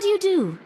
How do you do?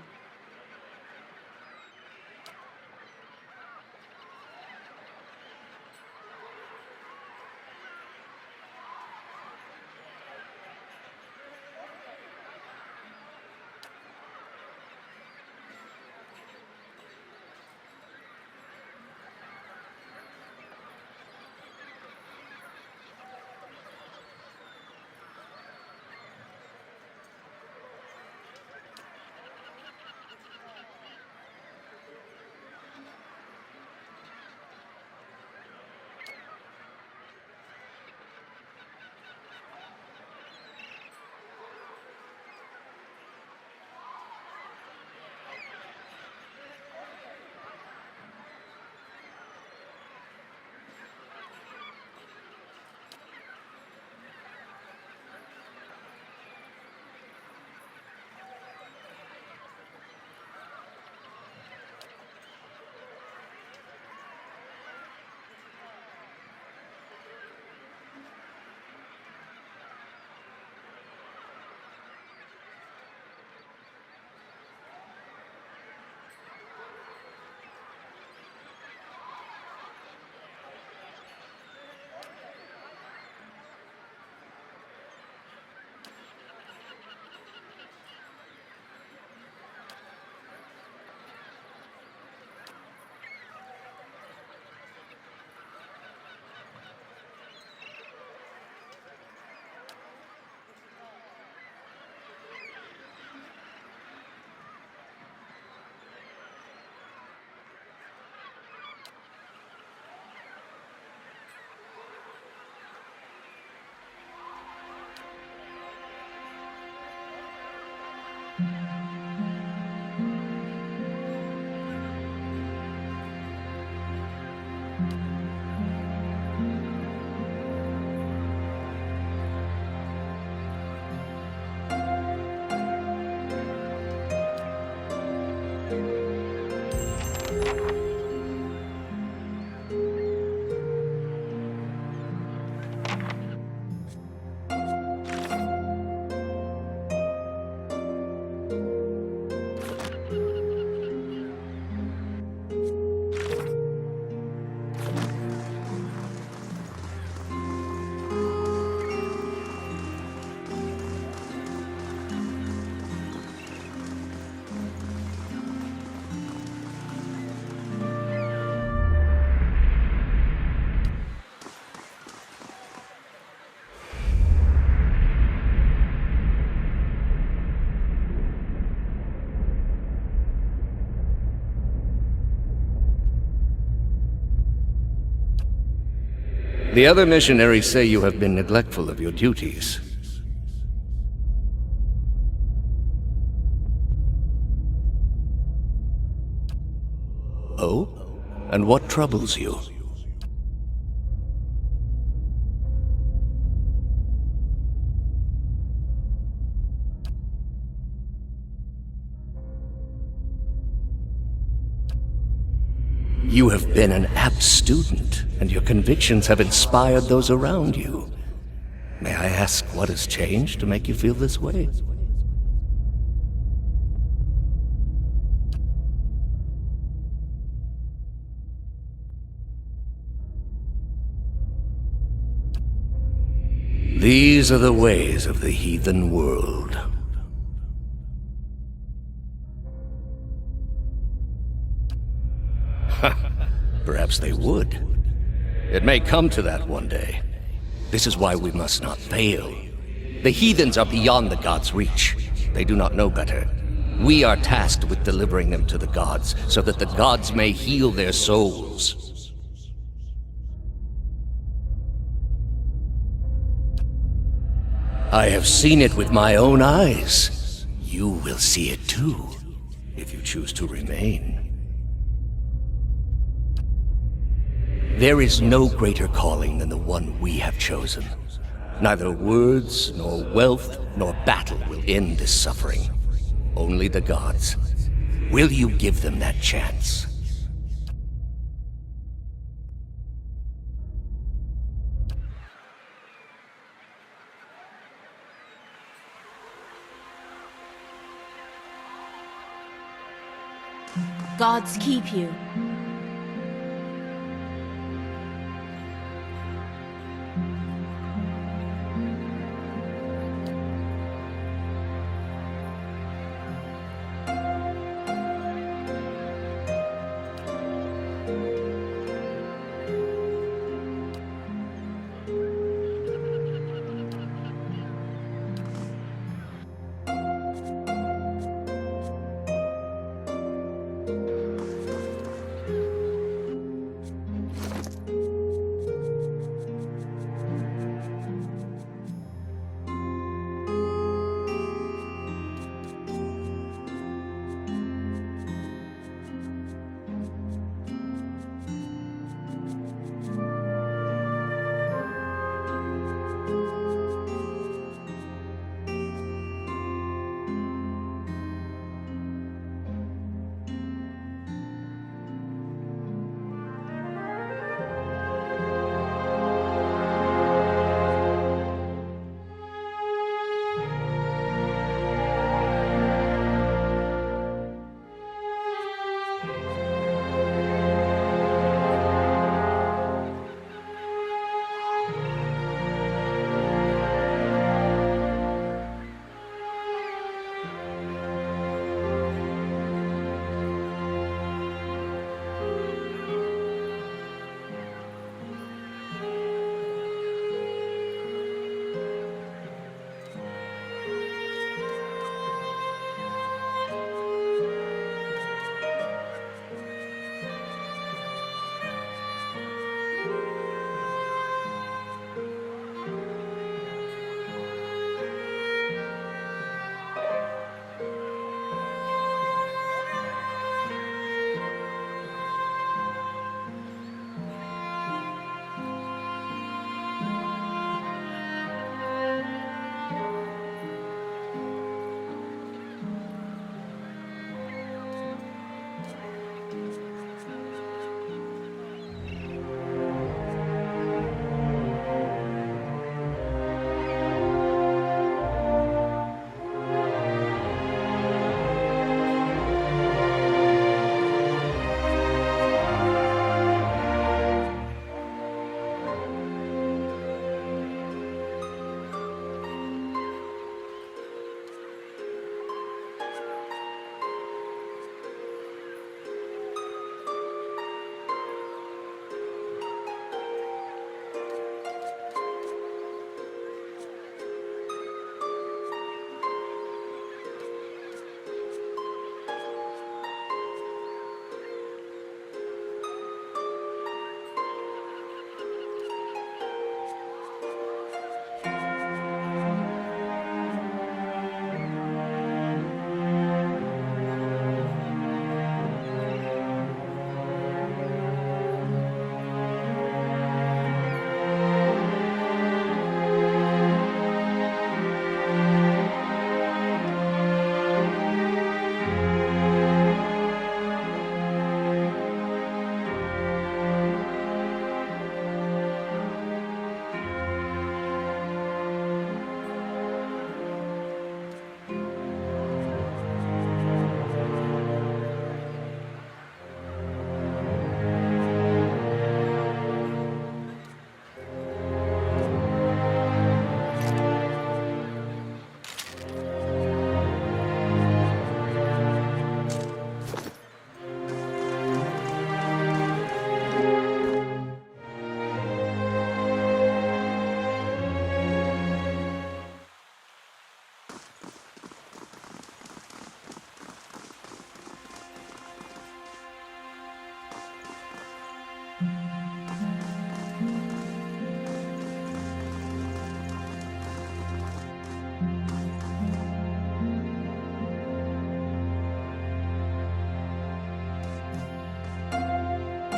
The other missionaries say you have been neglectful of your duties. Oh? And what troubles you? You have been an apt student, and your convictions have inspired those around you. May I ask what has changed to make you feel this way? These are the ways of the heathen world. Perhaps they would. It may come to that one day. This is why we must not fail. The heathens are beyond the gods' reach. They do not know better. We are tasked with delivering them to the gods, so that the gods may heal their souls. I have seen it with my own eyes. You will see it too, if you choose to remain. There is no greater calling than the one we have chosen. Neither words, nor wealth, nor battle will end this suffering. Only the gods. Will you give them that chance? Gods keep you.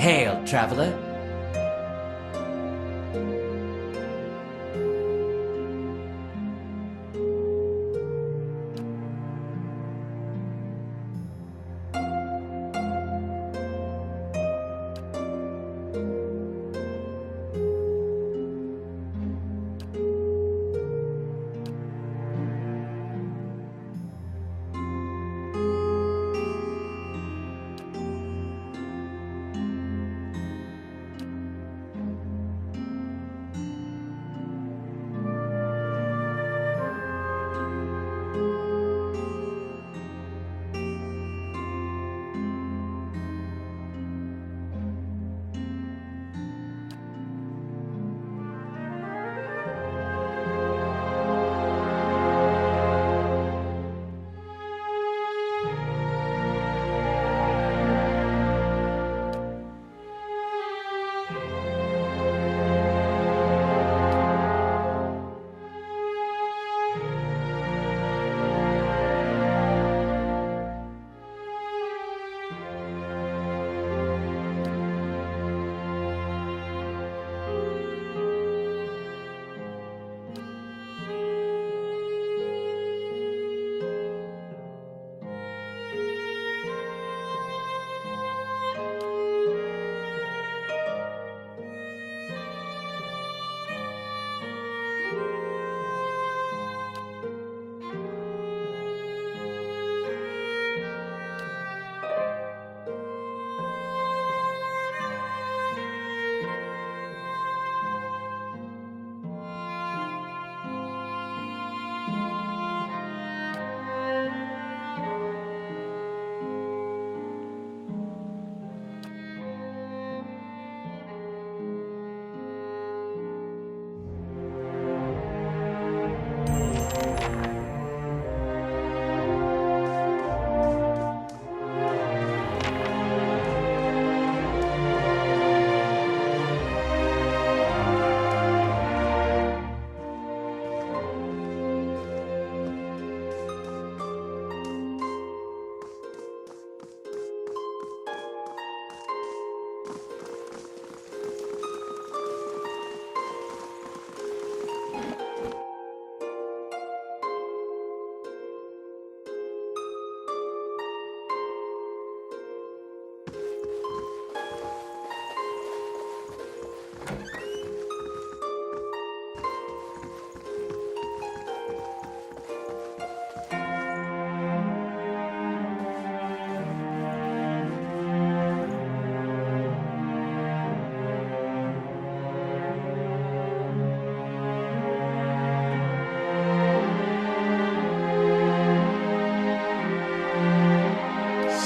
Hail, traveler.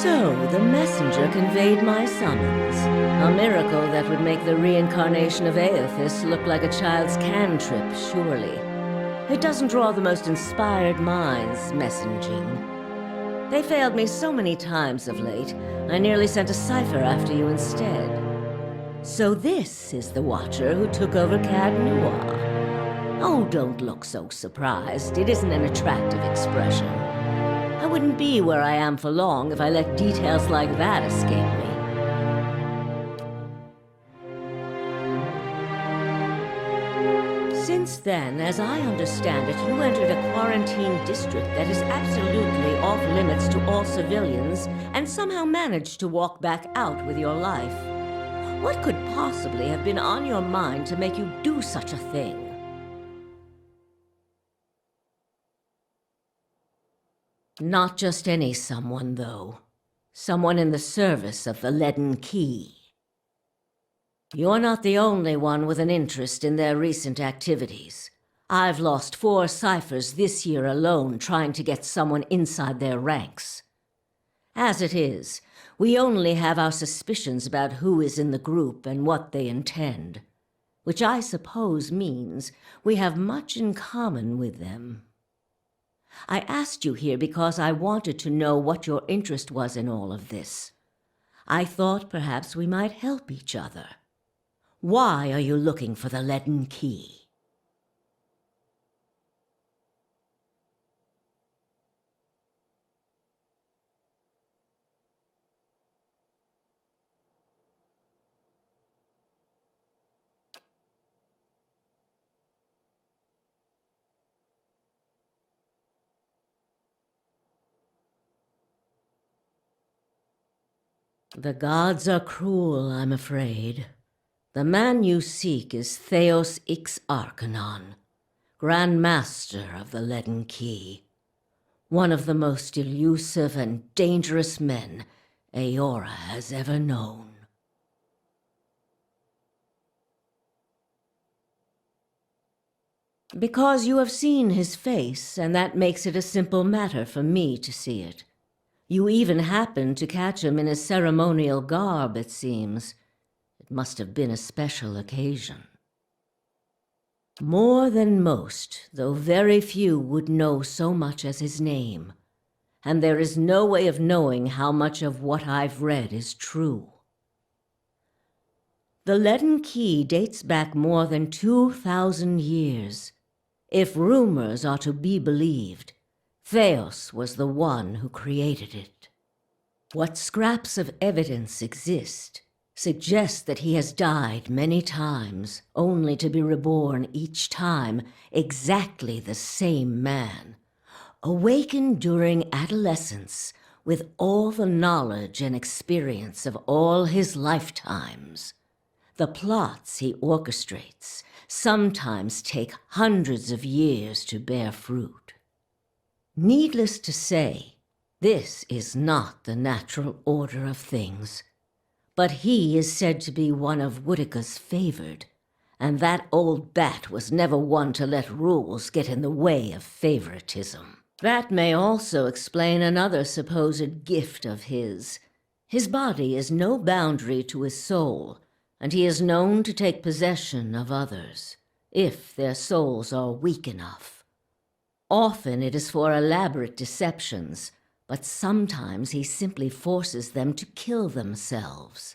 So, the messenger conveyed my summons. A miracle that would make the reincarnation of Aethys look like a child's cantrip, surely. It doesn't draw the most inspired minds, messaging. They failed me so many times of late, I nearly sent a cipher after you instead. So this is the Watcher who took over Cadnua. Oh, don't look so surprised. It isn't an attractive expression. I wouldn't be where I am for long if I let details like that escape me. Since then, as I understand it, you entered a quarantine district that is absolutely off limits to all civilians and somehow managed to walk back out with your life. What could possibly have been on your mind to make you do such a thing? Not just any someone, though. Someone in the service of the Leaden Key. You're not the only one with an interest in their recent activities. I've lost 4 ciphers this year alone trying to get someone inside their ranks. As it is, we only have our suspicions about who is in the group and what they intend, which I suppose means we have much in common with them. I asked you here because I wanted to know what your interest was in all of this. I thought perhaps we might help each other. Why are you looking for the Leaden Key? The gods are cruel, I'm afraid. The man you seek is Theos Ix Arcanon, Grand Master of the Leaden Key, one of the most elusive and dangerous men Eora has ever known. Because you have seen his face, and that makes it a simple matter for me to see it. You even happened to catch him in his ceremonial garb, it seems. It must have been a special occasion. More than most, though very few would know so much as his name. And there is no way of knowing how much of what I've read is true. The Leaden Key dates back more than 2,000 years. If rumors are to be believed, Theos was the one who created it. What scraps of evidence exist suggest that he has died many times, only to be reborn each time exactly the same man, awakened during adolescence with all the knowledge and experience of all his lifetimes. The plots he orchestrates sometimes take hundreds of years to bear fruit. Needless to say, this is not the natural order of things. But he is said to be one of Woodica's favored, and that old bat was never one to let rules get in the way of favoritism. That may also explain another supposed gift of his. His body is no boundary to his soul, and he is known to take possession of others, if their souls are weak enough. Often it is for elaborate deceptions, but sometimes he simply forces them to kill themselves.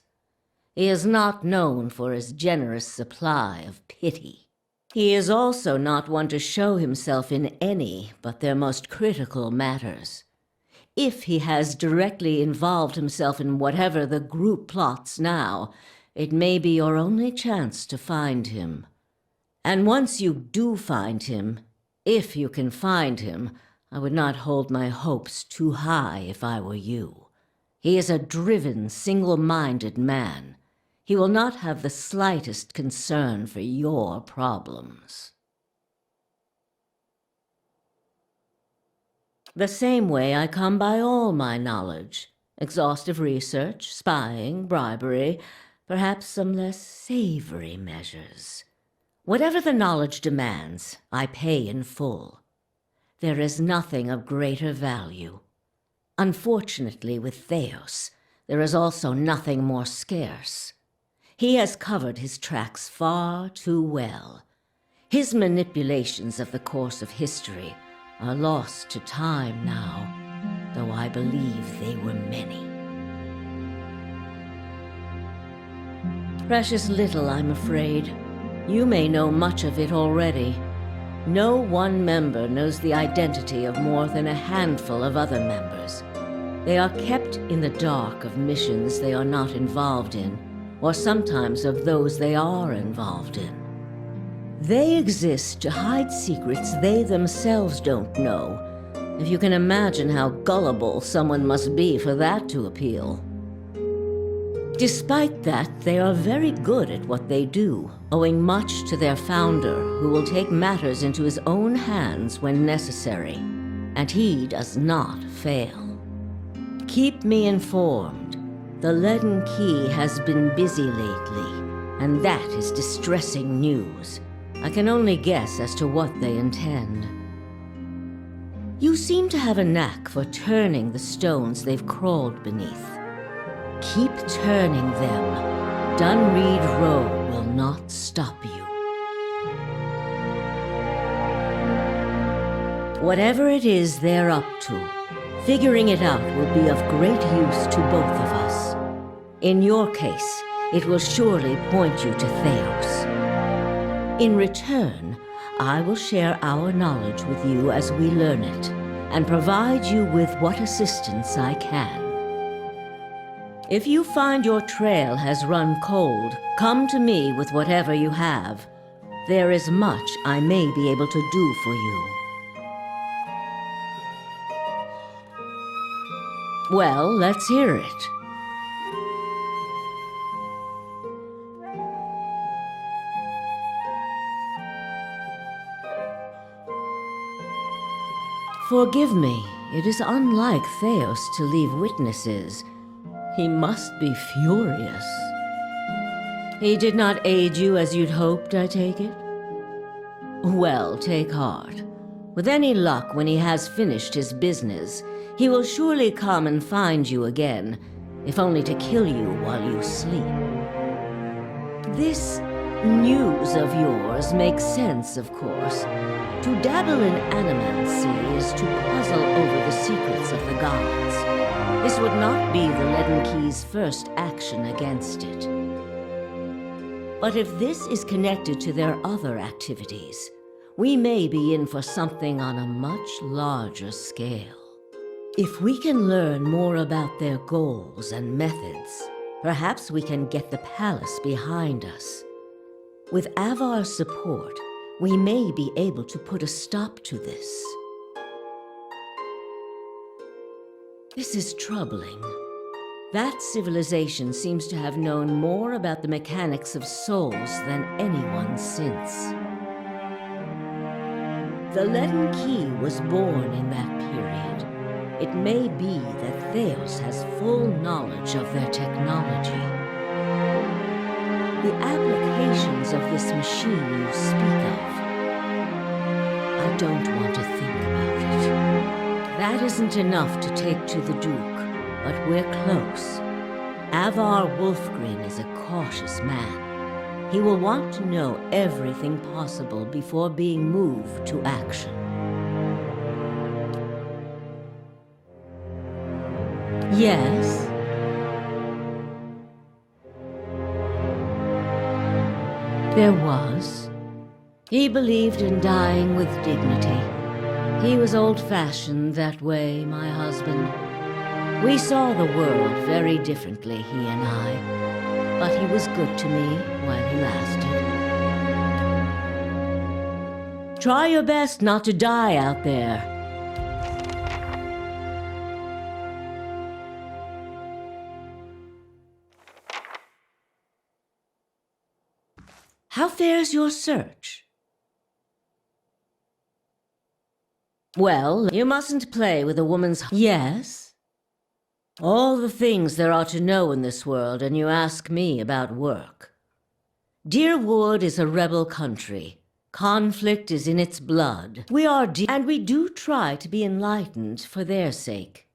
He is not known for his generous supply of pity. He is also not one to show himself in any but their most critical matters. If he has directly involved himself in whatever the group plots now, it may be your only chance to find him. And once you do find him, if you can find him, I would not hold my hopes too high if I were you. He is a driven, single-minded man. He will not have the slightest concern for your problems. The same way I come by all my knowledge. Exhaustive research, spying, bribery, perhaps some less savory measures. Whatever the knowledge demands, I pay in full. There is nothing of greater value. Unfortunately, with Theos, there is also nothing more scarce. He has covered his tracks far too well. His manipulations of the course of history are lost to time now, though I believe they were many. Precious little, I'm afraid. You may know much of it already. No one member knows the identity of more than a handful of other members. They are kept in the dark of missions they are not involved in, or sometimes of those they are involved in. They exist to hide secrets they themselves don't know, if you can imagine how gullible someone must be for that to appeal. Despite that, they are very good at what they do, owing much to their founder, who will take matters into his own hands when necessary, and he does not fail. Keep me informed. The Leaden Key has been busy lately, and that is distressing news. I can only guess as to what they intend. You seem to have a knack for turning the stones they've crawled beneath. Keep turning them. Dunreed Row will not stop you. Whatever it is they're up to, figuring it out will be of great use to both of us. In your case, it will surely point you to Theos. In return, I will share our knowledge with you as we learn it, and provide you with what assistance I can. If you find your trail has run cold, come to me with whatever you have. There is much I may be able to do for you. Well, let's hear it. Forgive me, it is unlike Theos to leave witnesses. He must be furious. He did not aid you as you'd hoped, I take it? Well, take heart. With any luck, when he has finished his business, he will surely come and find you again, if only to kill you while you sleep. This news of yours makes sense, of course. To dabble in animancy is to puzzle over the secrets of the gods. This would not be the Leaden Key's first action against it. But if this is connected to their other activities, we may be in for something on a much larger scale. If we can learn more about their goals and methods, perhaps we can get the palace behind us. With Avar's support, we may be able to put a stop to this. This is troubling. That civilization seems to have known more about the mechanics of souls than anyone since. The Leaden Key was born in that period. It may be that Theos has full knowledge of their technology. The applications of this machine you speak of, I don't want to think about it. That isn't enough to take to the Duke, but we're close. Avar Wolfgren is a cautious man. He will want to know everything possible before being moved to action. Yes? There was. He believed in dying with dignity. He was old-fashioned that way, my husband. We saw the world very differently, he and I. But he was good to me while he lasted. Try your best not to die out there. How fares your search? Well, you mustn't play with a woman's... Yes? All the things there are to know in this world, and you ask me about work. DYRFORD is a rebel country. Conflict is in its blood. And we do try to be enlightened for their sake.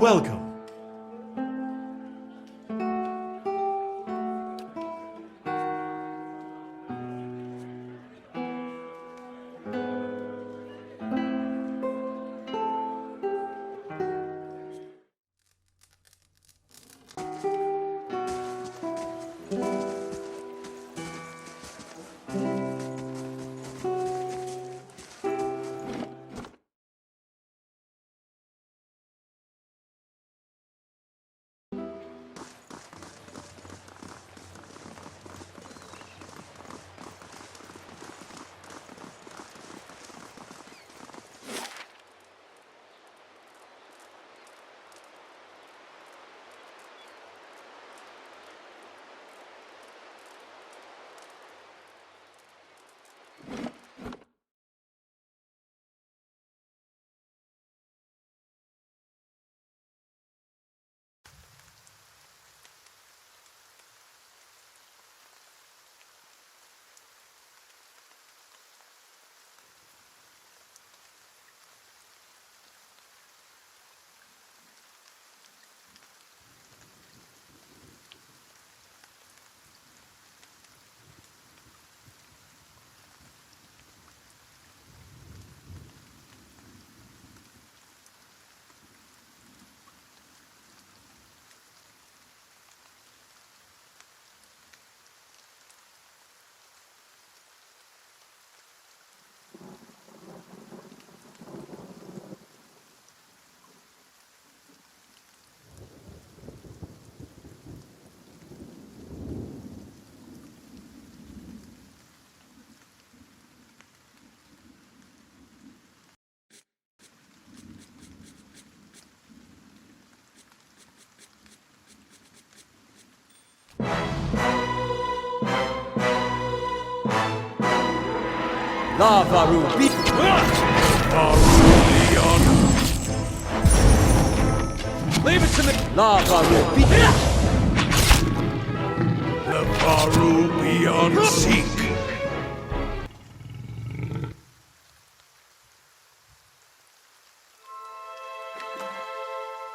Welcome. Lava Ruby! Leave it to me! Lava will be... The Faru beyond seek.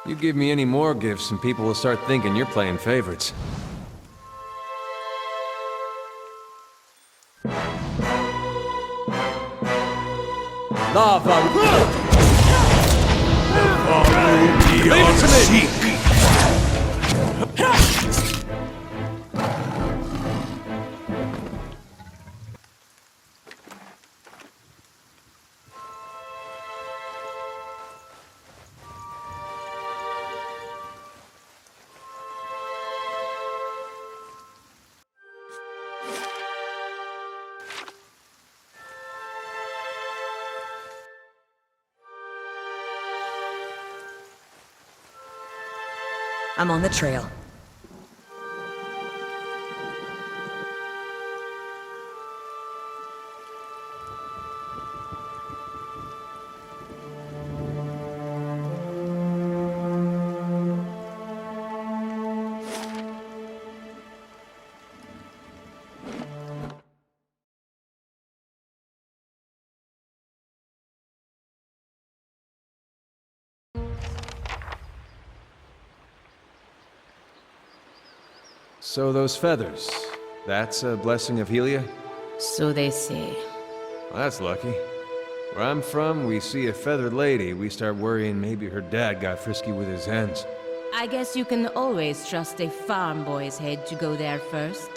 You give me any more gifts and people will start thinking you're playing favorites. Lava! Faru beyond seek. I'm on the trail. So those feathers, that's a blessing of Helia? So they say. Well, that's lucky. Where I'm from, we see a feathered lady, we start worrying maybe her dad got frisky with his hens. I guess you can always trust a farm boy's head to go there first.